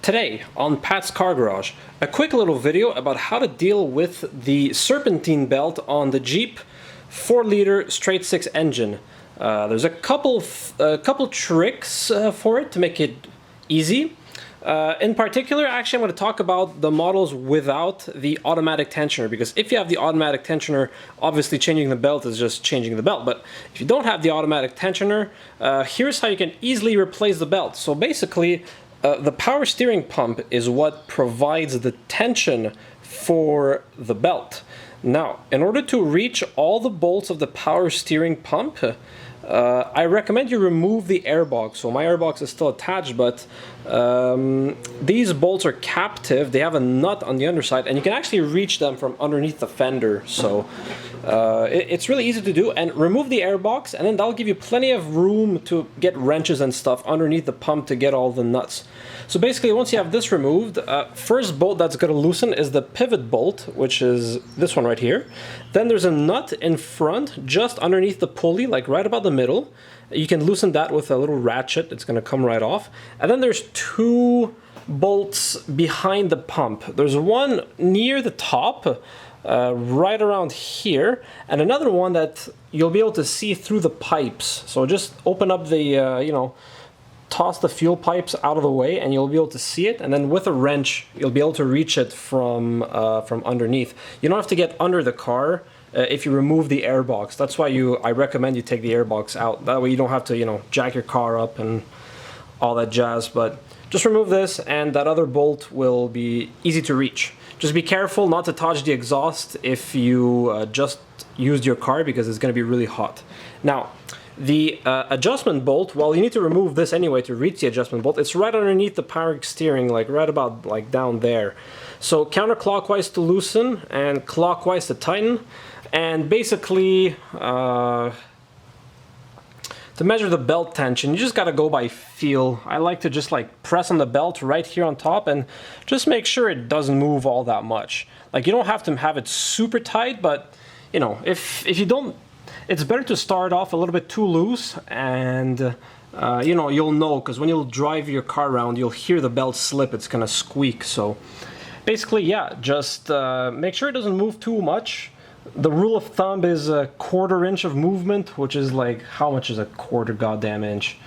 Today on Pat's Car Garage, a quick little video about how to deal with the Serpentine belt on the Jeep 4-liter straight 6 engine. There's a couple tricks for it to make it easy. In particular, actually I'm going to talk about the models without the automatic tensioner, because if you have the automatic tensioner, obviously changing the belt is just changing the belt. But if you don't have the automatic tensioner, here's how you can easily replace the belt. So basically, the power steering pump is what provides the tension for the belt. Now, in order to reach all the bolts of the power steering pump, I recommend you remove the airbox. So my airbox is still attached, but these bolts are captive. They have a nut on the underside, and you can actually reach them from underneath the fender. So it's really easy to do. And remove the airbox, and then that'll give you plenty of room to get wrenches and stuff underneath the pump to get all the nuts. So basically, once you have this removed, first bolt that's going to loosen is the pivot bolt, which is this one right here. Then there's a nut in front, just underneath the pulley, like right about the middle. You can loosen that with a little ratchet. It's going to come right off. And then there's two bolts behind the pump. There's one near the top, right around here, and another one that you'll be able to see through the pipes. So just open up the, toss the fuel pipes out of the way, and you'll be able to see it. And then with a wrench, you'll be able to reach it from underneath. You don't have to get under the car if you remove the airbox. That's why I recommend you take the airbox out. That way you don't have to, jack your car up and all that jazz. But just remove this, and that other bolt will be easy to reach. Just be careful not to touch the exhaust if you just used your car, because it's going to be really hot. Now, the adjustment bolt, well, you need to remove this anyway to reach the adjustment bolt. It's right underneath the power steering, right about down there. So counterclockwise to loosen and clockwise to tighten. And basically, to measure the belt tension, you just got to go by feel. I like to just press on the belt right here on top and just make sure it doesn't move all that much. You don't have to have it super tight, but if you don't, it's better to start off a little bit too loose, and you'll know, because when you'll drive your car around, you'll hear the belt slip. It's gonna squeak. So basically, yeah, just make sure it doesn't move too much. The rule of thumb is a 1/4 inch of movement, which is how much is a 1/4 goddamn inch?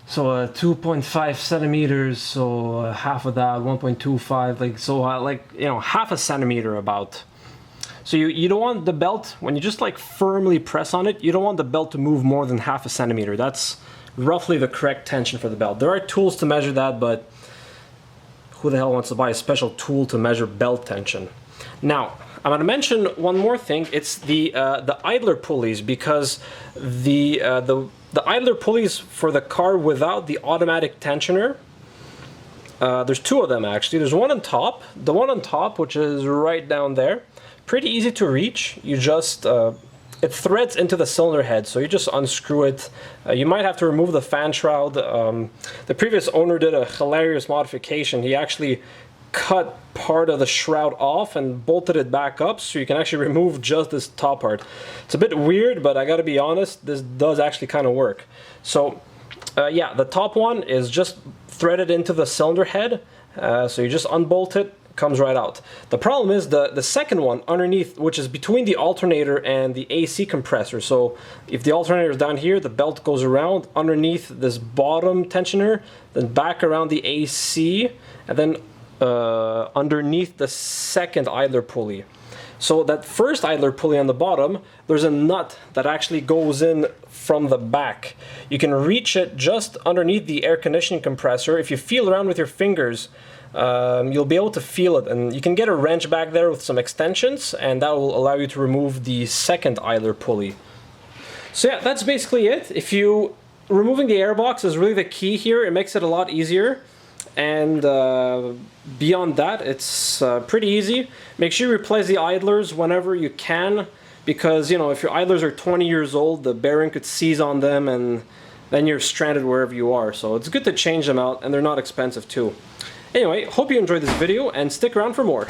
So 2.5 centimeters, so half of that, 1.25, half a centimeter about. So you don't want the belt, when you just firmly press on it, you don't want the belt to move more than half a centimeter. That's roughly the correct tension for the belt. There are tools to measure that, but who the hell wants to buy a special tool to measure belt tension? Now, I'm going to mention one more thing. It's the idler pulleys, because the idler pulleys for the car without the automatic tensioner, there's two of them actually. There's one on top. The one on top, which is right down there, pretty easy to reach. You just it threads into the cylinder head, so you just unscrew it. You might have to remove the fan shroud. The previous owner did a hilarious modification. He actually cut part of the shroud off and bolted it back up, so you can actually remove just this top part. It's a bit weird, but I gotta be honest, this does actually kind of work. So yeah, the top one is just threaded into the cylinder head, so you just unbolt it, comes right out. The problem is the second one underneath, which is between the alternator and the AC compressor. So if the alternator is down here, the belt goes around underneath this bottom tensioner, then back around the AC, and then underneath the second idler pulley. So that first idler pulley on the bottom, there's a nut that actually goes in from the back. You can reach it just underneath the air conditioning compressor. If you feel around with your fingers, you'll be able to feel it, and you can get a wrench back there with some extensions, and that will allow you to remove the second idler pulley. So yeah, that's basically it. Removing the airbox is really the key here. It makes it a lot easier. And beyond that, it's pretty easy. Make sure you replace the idlers whenever you can, because if your idlers are 20 years old, the bearing could seize on them, and then you're stranded wherever you are. So it's good to change them out, and they're not expensive too. Anyway, hope you enjoyed this video, and stick around for more.